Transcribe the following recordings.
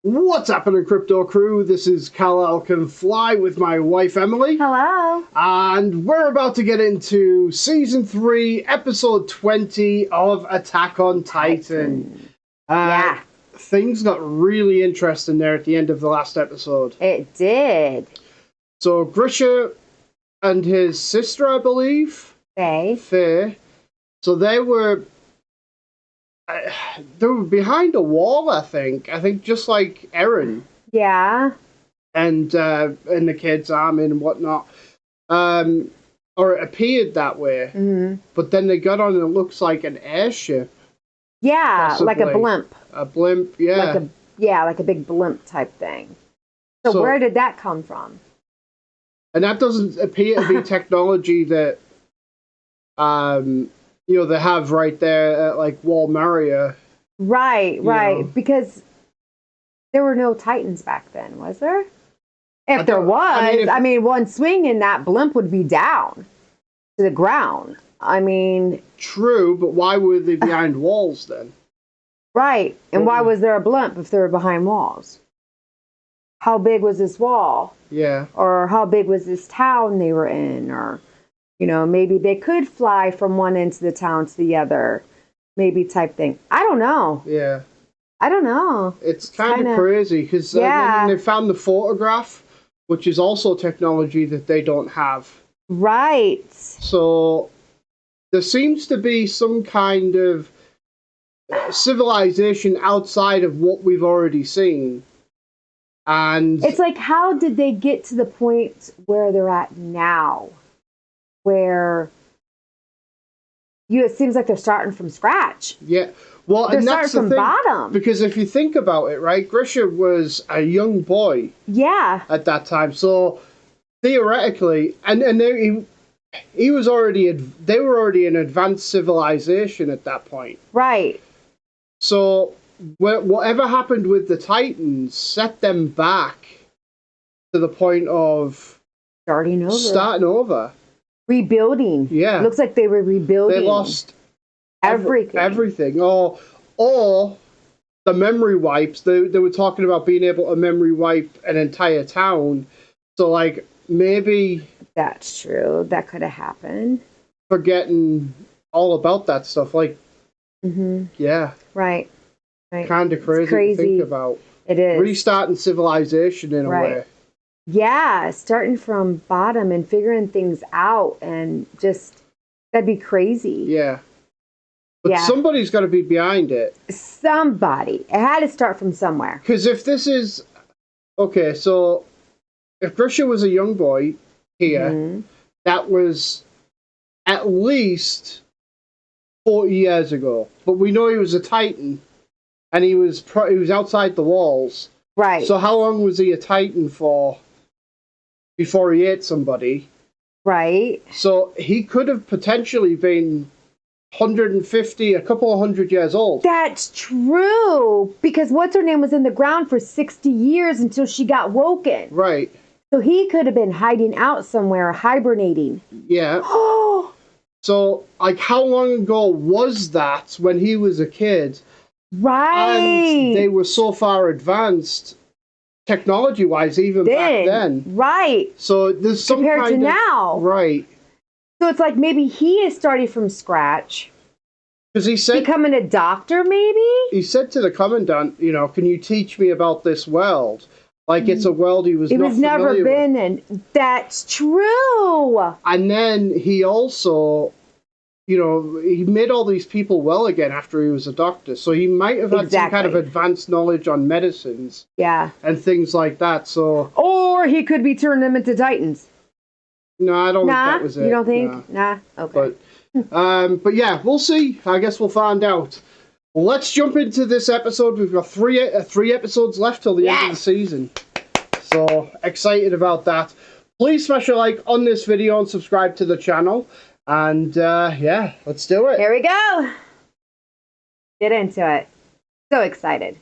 What's happening, Crypto Crew? This is Kal-El Can Fly with my wife, Emily. Hello. And we're about to get into Season 3, Episode 20 of Attack on Titan. Yeah. Things got really interesting there at the end of the last episode. It did. So, Grisha and his sister, I believe, Faye. So they were behind a wall, I think. Just like Eren. Yeah. And the kids' army and whatnot. Or it appeared that way. Mm-hmm. But then they got on and it looks like an airship. Yeah, possibly. like a blimp. A blimp, yeah. Like a big blimp type thing. So where did that come from? And that doesn't appear to be technology that they have right there at like Wall Maria. Right. Because there were no Titans back then, was there? If there was, one swing and that blimp would be down to the ground. True, but why were they behind walls then? Right. And why was there a blimp if they were behind walls? How big was this wall? Yeah. Or how big was this town they were in? Or, maybe they could fly from one end of the town to the other. Maybe type thing. I don't know. Yeah. I don't know. It's kind of crazy because they found the photograph, which is also technology that they don't have. Right. So there seems to be some kind of civilization outside of what we've already seen. And it's like, how did they get to the point where they're at now? Where it seems like they're starting from scratch. Yeah. Well, they're and that's starting the from thing, bottom. because if you think about it, right, Grisha was a young boy. Yeah. At that time, so theoretically, he was already. They were already an advanced civilization at that point. Right. So whatever happened with the Titans set them back to the point of starting over. Rebuilding. Yeah. Looks like they were rebuilding. They lost everything. Everything. Or the memory wipes. They were talking about being able to memory wipe an entire town. So, like, maybe... That's true. That could have happened. Forgetting all about that stuff. Like, yeah. Right. Kind of crazy to think about. It is. Restarting civilization in a way. Yeah, starting from bottom and figuring things out and just, that'd be crazy. Yeah. But somebody's got to be behind it. Somebody. It had to start from somewhere. Because if this is... Okay, so if Grisha was a young boy here, that was at least 40 years ago. But we know he was a Titan, and he was outside the walls. Right. So how long was he a Titan for before he ate somebody? Right. So he could have potentially been 150, a couple of 100 years old. That's true. Because what's her name was in the ground for 60 years until she got woken. Right. So he could have been hiding out somewhere, hibernating. Yeah. So, like, how long ago was that when he was a kid? Right. And they were so far advanced, technology-wise, even back then. Right. So there's some compared kind to of, now. Right. So it's like maybe he is starting from scratch. Because he said... Becoming a doctor, maybe? He said to the Commandant, can you teach me about this world? Like, it's a world he was not familiar with. Never been in. That's true. And then he also... he made all these people well again after he was a doctor. So he might have had some kind of advanced knowledge on medicines. Yeah. And things like that, so... Or he could be turning them into Titans. No, I don't think that was it. You don't think? Nah? Okay. But yeah, we'll see. I guess we'll find out. Well, let's jump into this episode. We've got three episodes left till the end of the season. So, excited about that. Please smash a like on this video and subscribe to the channel. And, yeah, let's do it. Here we go. Get into it. So excited.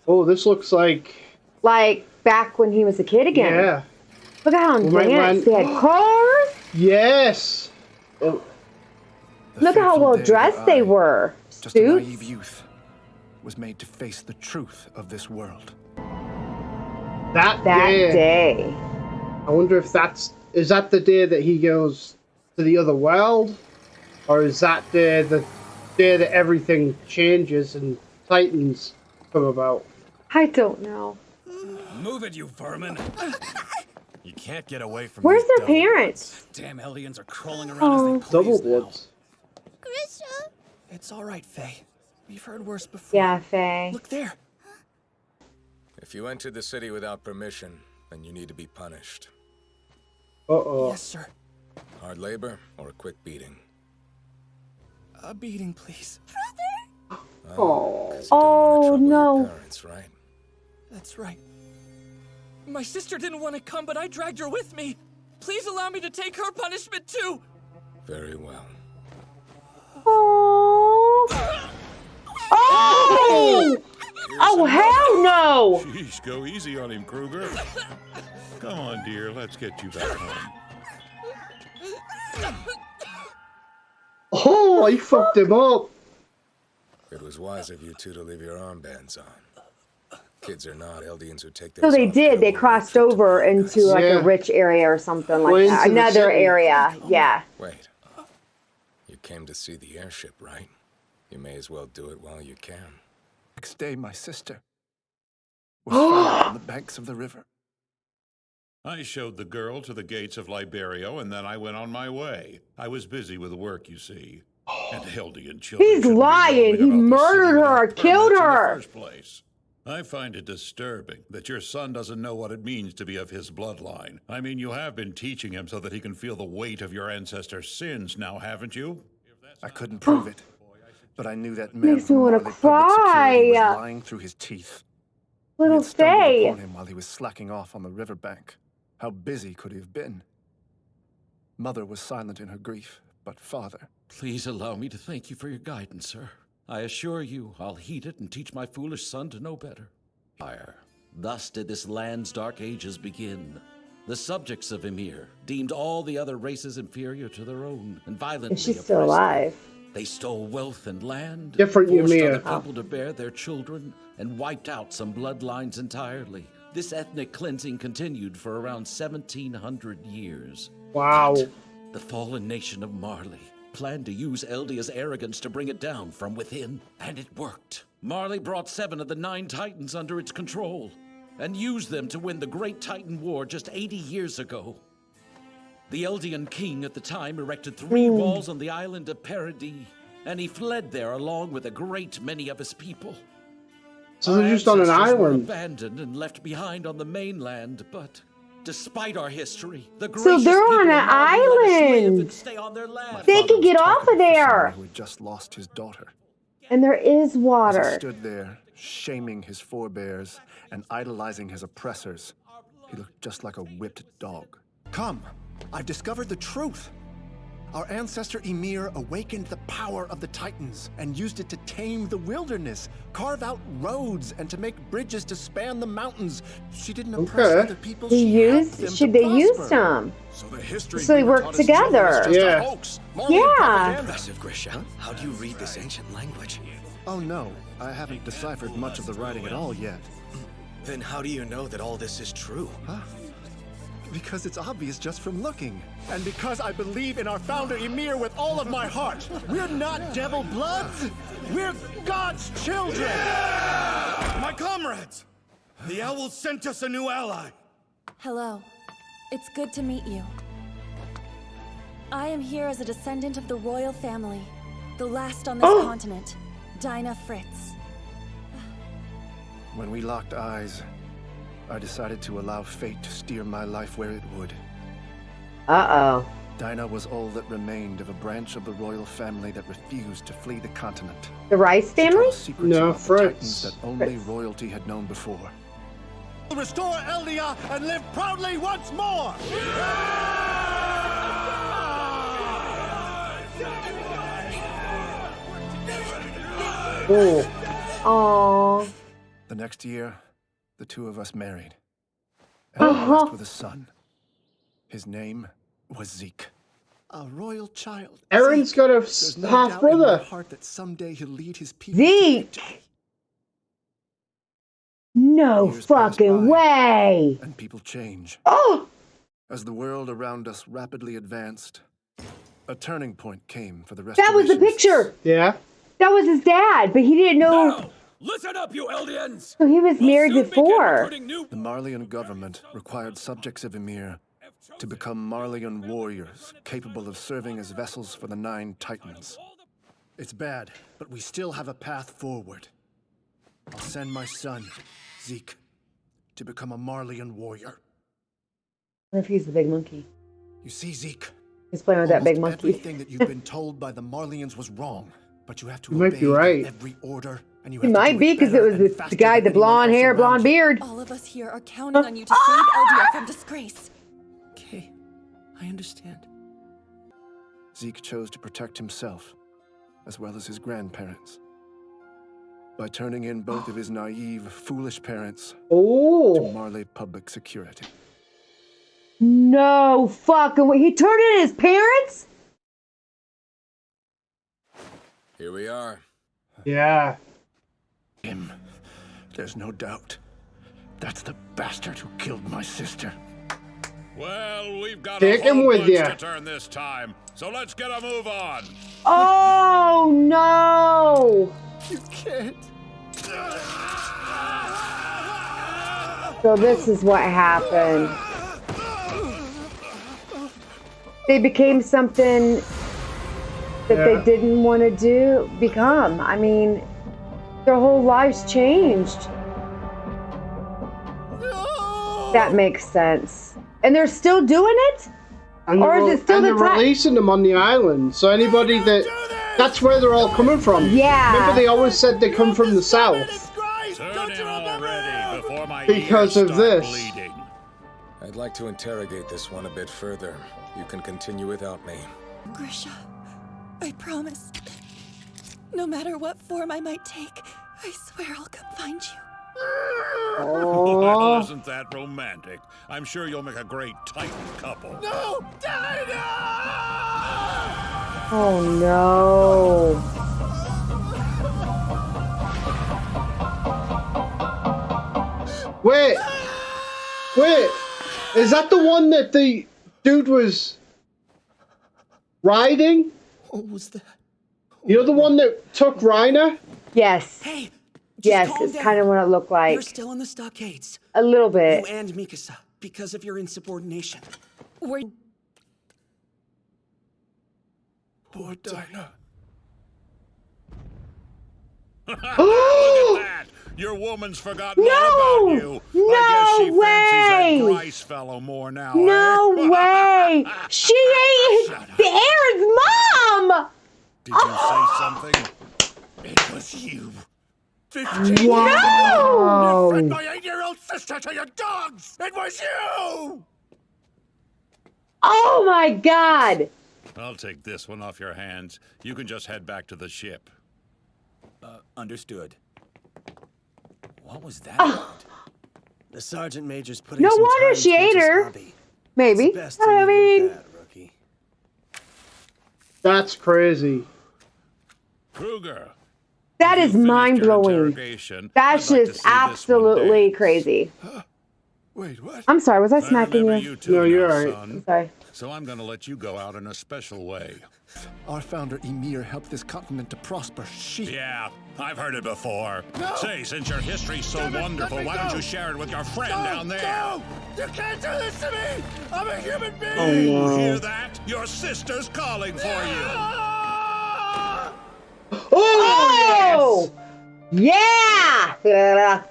Oh, this looks like... Like back when he was a kid again. Yeah. Look at how advanced. They had cars. Yes. Oh. The Look at how well dressed they were. Just a Suits. naive youth was made to face the truth of this world. That day. I wonder if is that the day that he goes to the other world, or is that the day that everything changes and Titans come about? I don't know. Move it, you vermin! You can't get away from. Where's these their parents? Damn aliens are crawling around as they Double please now. bloods. Grisha! It's all right, Faye. We've heard worse before. Yeah, Faye. Look there. If you entered the city without permission, then you need to be punished. Uh-oh. Yes, sir. Hard labor or a quick beating? A beating, please. Brother! Oh. 'Cause you don't wanna trouble no. your parents, right? That's right. My sister didn't want to come, but I dragged her with me. Please allow me to take her punishment too. Very well. Oh. Oh! Oh, hell no! Jeez, go easy on him, Kruger. Come on, dear, let's get you back home. Oh, he fucked him up. It was wise of you two to leave your armbands on. Kids are not Eldians who take So those they off did. to They avoid crossed trip to over paradise. into like Yeah. a rich area or something like Went that. into the Another city. area. Yeah. Wait. You came to see the airship, right? You may as well do it while you can. Next day, my sister was found on the banks of the river. I showed the girl to the gates of Liberio, and then I went on my way. I was busy with work, you see. And Eldian children He's shouldn't be lying. roaming He about the murdered city her, without killed permits in the her. first place. I find it disturbing that your son doesn't know what it means to be of his bloodline. I mean, you have been teaching him so that he can feel the weight of your ancestors' sins now, haven't you? I couldn't prove it, but I knew that man Makes me from wanna Marley Public Security cry. was lying through his teeth. We Little had stumbled Faye. upon him while he was slacking off on the riverbank. How busy could he have been? Mother was silent in her grief, but father... Please allow me to thank you for your guidance, sir. I assure you, I'll heed it and teach my foolish son to know better. Thus did this land's dark ages begin. The subjects of Ymir deemed all the other races inferior to their own and violently Is she oppressed still them. alive? They stole wealth and land, Different forced Ymir. other people to bear their children, and wiped out some bloodlines entirely. This ethnic cleansing continued for around 1,700 years. Wow. The fallen nation of Marley planned to use Eldia's arrogance to bring it down from within, and it worked. Marley brought 7 of the 9 Titans under its control, and used them to win the Great Titan War just 80 years ago. The Eldian king at the time erected 3 walls on the island of Paradis, and he fled there along with a great many of his people. So they're just on an Ancestors were island. abandoned and left behind on the mainland, but despite our history, the So gracious they're people on of an Marley let us live island. and stay on their land. They Father can was get off talking of to someone there. who had just lost his daughter. And there is As he water. stood there, shaming his forebears and idolizing his oppressors, he looked just like a whipped dog. Come, I've discovered the truth. Our ancestor Ymir awakened the power of the Titans and used it to tame the wilderness, carve out roads, and to make bridges to span the mountains. She didn't oppress Okay. other people. They she helped used. them Should to they use prosper. them? So the history So they we were work taught as children together. is just Yeah. a hoax. Marley Yeah. propaganda. Impressive, Grisha. How do you read this ancient language? Oh no, I haven't deciphered much of the writing at all yet. Then how do you know that all this is true? Because it's obvious just from looking. And because I believe in our founder Ymir with all of my heart. We're not devil bloods. We're God's children. My comrades! The owls sent us a new ally. Hello. It's good to meet you. I am here as a descendant of the royal family, the last on this continent, Dinah Fritz. When we locked eyes, I decided to allow fate to steer my life where it would. Uh-oh. Dinah was all that remained of a branch of the royal family that refused to flee the continent. The Rice She family? taught us secrets No, about the Fritz. Titans that only Fritz. royalty had known before. Restore Eldia and live proudly once more! Oh. Aww. The next year, the two of us married. And we were blessed with a son. His name was Zeke. A royal child. Aaron's got a There's no half doubt in my brother. heart that someday he'll lead his people. Half brother. Heart that someday he'll lead his people. Zeke! No Years pass fucking by, way! And people change. Oh! As the world around us rapidly advanced, a turning point came for the That restorationists. was the picture! Yeah. That was his dad, but he didn't know. Now, listen up, you Eldians! So he was married before. The Marleyan government required subjects of Ymir to become Marleyan warriors capable of serving as vessels for the 9 Titans. It's bad, but we still have a path forward. I'll send my son, Zeke, to become a Marleyan warrior. What if he's the big monkey? You see, Zeke, He's playing with that big monkey. everything that you've been told by the Marleyans was wrong, but you have to You might obey be right. every order, and you It have to might do be because it better was and the faster guy, than the anyone blonde else hair, around blonde you. beard. All of us here are counting on you to save Eldia from disgrace. Okay, I understand. Zeke chose to protect himself, as well as his grandparents, by turning in both of his naive, foolish parents to Oh. Marley Public Security. No fucking way. He turned in his parents? Here we are. Yeah. Him, there's no doubt. That's the bastard who killed my sister. Well, we've got Take a whole him with bunch ya. to turn this time, so let's get a move on. Oh no! You can't. So this is what happened. They became something that they didn't want to become. I mean, their whole lives changed. That makes sense. And they're still doing it? And Or they're, is it still and the they're time? releasing them on the island. So anybody that's where they're all coming from. Yeah. Remember they always said they come from the south. Turn in already before my Because ears of start this. bleeding. I'd like to interrogate this one a bit further. You can continue without me. Grisha, I promise. No matter what form I might take, I swear I'll come find you. Well, isn't that romantic? I'm sure you'll make a great Titan couple. No! Dinah! Oh no. Wait. Is that the one that the dude was riding? What was that? You know the one that took Reiner? Yes. Hey! Yes, it's kind of what it looked like. You're still in the stockades. A little bit. You and Mikasa, because of your insubordination. We're Poor Dinah. Look at that! Your woman's forgotten all about you. No I guess she fancies way! that Bryce fellow more now. No eh? way! She ain't the Aaron's mom! Did you say something? It was you. 15 Wow! fed my 8-year-old sister to your dogs! It was you! Oh my god! I'll take this one off your hands. You can just head back to the ship. Understood. What was that about? The sergeant major's putting No some wonder time she towards ate his her. hobby. Maybe. It's best to I leave it mean, at that, rookie. That's crazy. Kruger. that you is finished your mind blowing. interrogation, That's I'd like to just see this one absolutely dance. crazy. Wait, what? I'm sorry, was I I smacking remember you? you too No, you're now, all right. son. Sorry. So I'm gonna let you go out in a special way. Our founder Ymir helped this continent to prosper. Yeah, I've heard it before. Say, since your history's so wonderful, why don't you share it with your friend down there? No! You can't do this to me! I'm a human being! Oh no. Hear that? Your sister's calling for you. Oh! Yeah! Yes!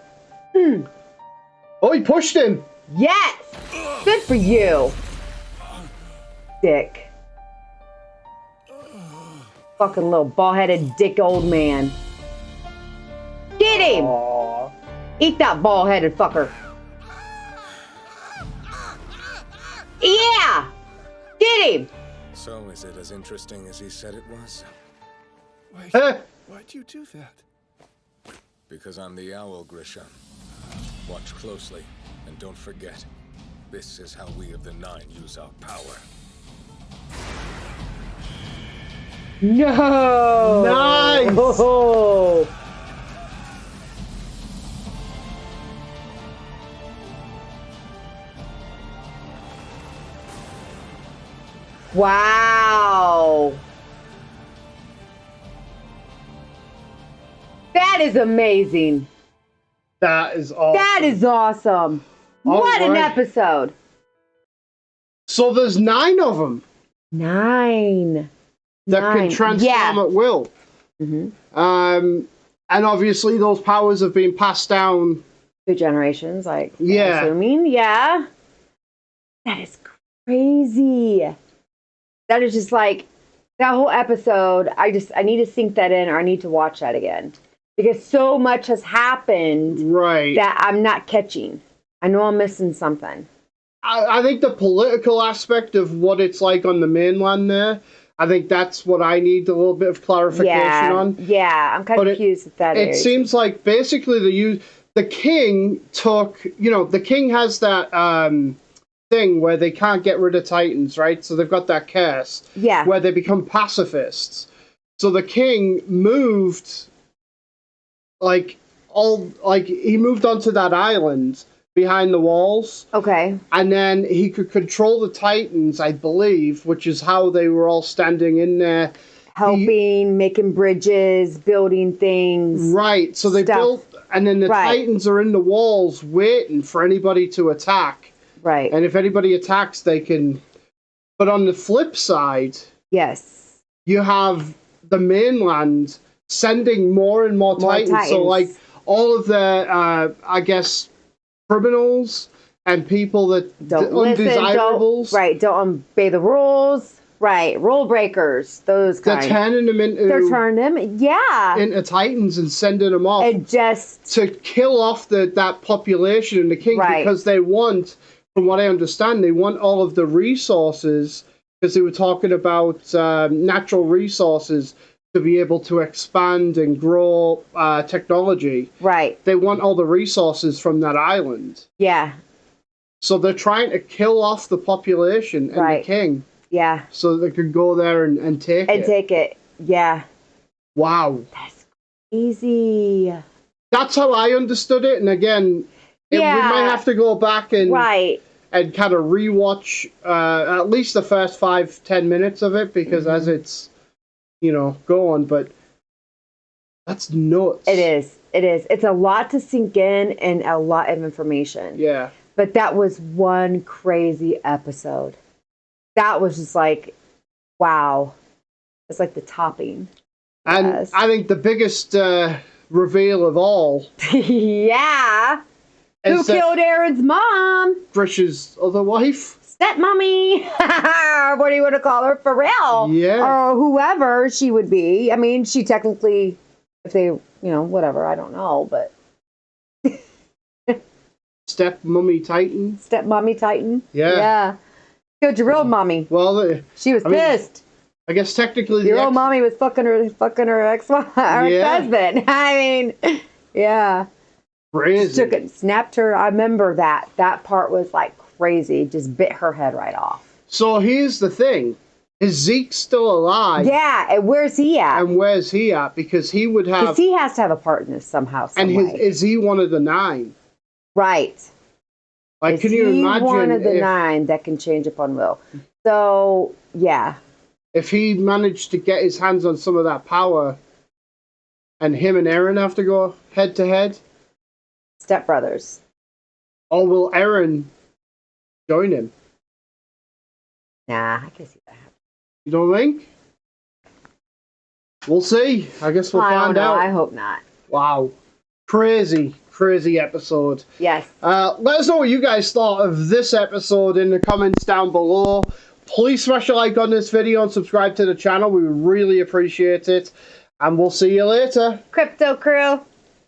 Oh, he pushed him. Yes! Good for you. Dick. Fucking little bald-headed dick old man. Get him! Aww. Eat that bald-headed fucker. Yeah! Get him! So, is it as interesting as he said it was? Wait, Huh? why'd you do that? Because I'm the owl, Grisha. Watch closely, and don't forget, this is how we of the Nine use our power. No. Nice. Oh. Wow. That is amazing. That is awesome. That is awesome. What an episode. So there's 9 of them. 9. That can transform at will. And obviously those powers have been passed down through generations, like assuming. Yeah. That is crazy. That is just like that whole episode. I need to sink that in, or I need to watch that again, because so much has happened that I'm not catching. I know I'm missing something. I think the political aspect of what it's like on the mainland there, I think that's what I need a little bit of clarification on. Yeah, I'm kind of confused with that. It seems like basically the king took, the king has that thing where they can't get rid of Titans, right? So they've got that curse where they become pacifists. So the king moved, he moved onto that island behind the walls. Okay. And then he could control the Titans, I believe, which is how they were all standing in there. Helping, making bridges, building things. Right. So they built, and then the Titans are in the walls waiting for anybody to attack. Right. And if anybody attacks, they can... But on the flip side... Yes. You have the mainland sending more and more Titans. So, all of the, I guess, criminals and people that... Don't undesirables. Don't obey the rules. Right. Rule breakers. Those kinds. They're turning them into... They're turning them, into Titans and sending them off. And just... To kill off that population and the king, because they want... From what I understand, they want all of the resources, because they were talking about natural resources to be able to expand and grow technology. Right. They want all the resources from that island. Yeah. So they're trying to kill off the population and the king. Yeah. So they could go there and take it. And take it. Yeah. Wow. That's crazy. That's how I understood it. And again... We might have to go back and and kind of rewatch at least the first 5-10 minutes of it, because as it's going, but that's nuts. It is. It's a lot to sink in and a lot of information. Yeah. But that was one crazy episode. That was just like, wow. It's like the topping. And I think the biggest reveal of all. Yeah. Who killed Aaron's mom? Trish's other wife. Stepmommy. What do you want to call her? For real. Yeah. Or whoever she would be. I mean, she technically, if they, whatever, I don't know, but. Stepmommy Titan. Stepmommy Titan. Yeah. Yeah. Killed your real mommy. Well, she was pissed. I guess technically your old mommy was fucking her ex-husband. I mean, yeah. Crazy. Took it, snapped her. I remember that. That part was like crazy. Just bit her head right off. So here's the thing. Is Zeke still alive? Yeah, and where's he at? And where's he at? Because he would have... Because he has to have a part in this somehow, some way. Is he one of the 9? Right. Like, can you imagine one of the 9 that can change upon will? So, yeah. If he managed to get his hands on some of that power, and him and Aaron have to go head to head... Stepbrothers. Or will Aaron join him? Nah, I can see that happen. You don't think? We'll see. I guess we'll find out. I hope not. Wow. Crazy episode. Yes. Let us know what you guys thought of this episode in the comments down below. Please smash a like on this video and subscribe to the channel. We would really appreciate it. And we'll see you later. Crypto Crew.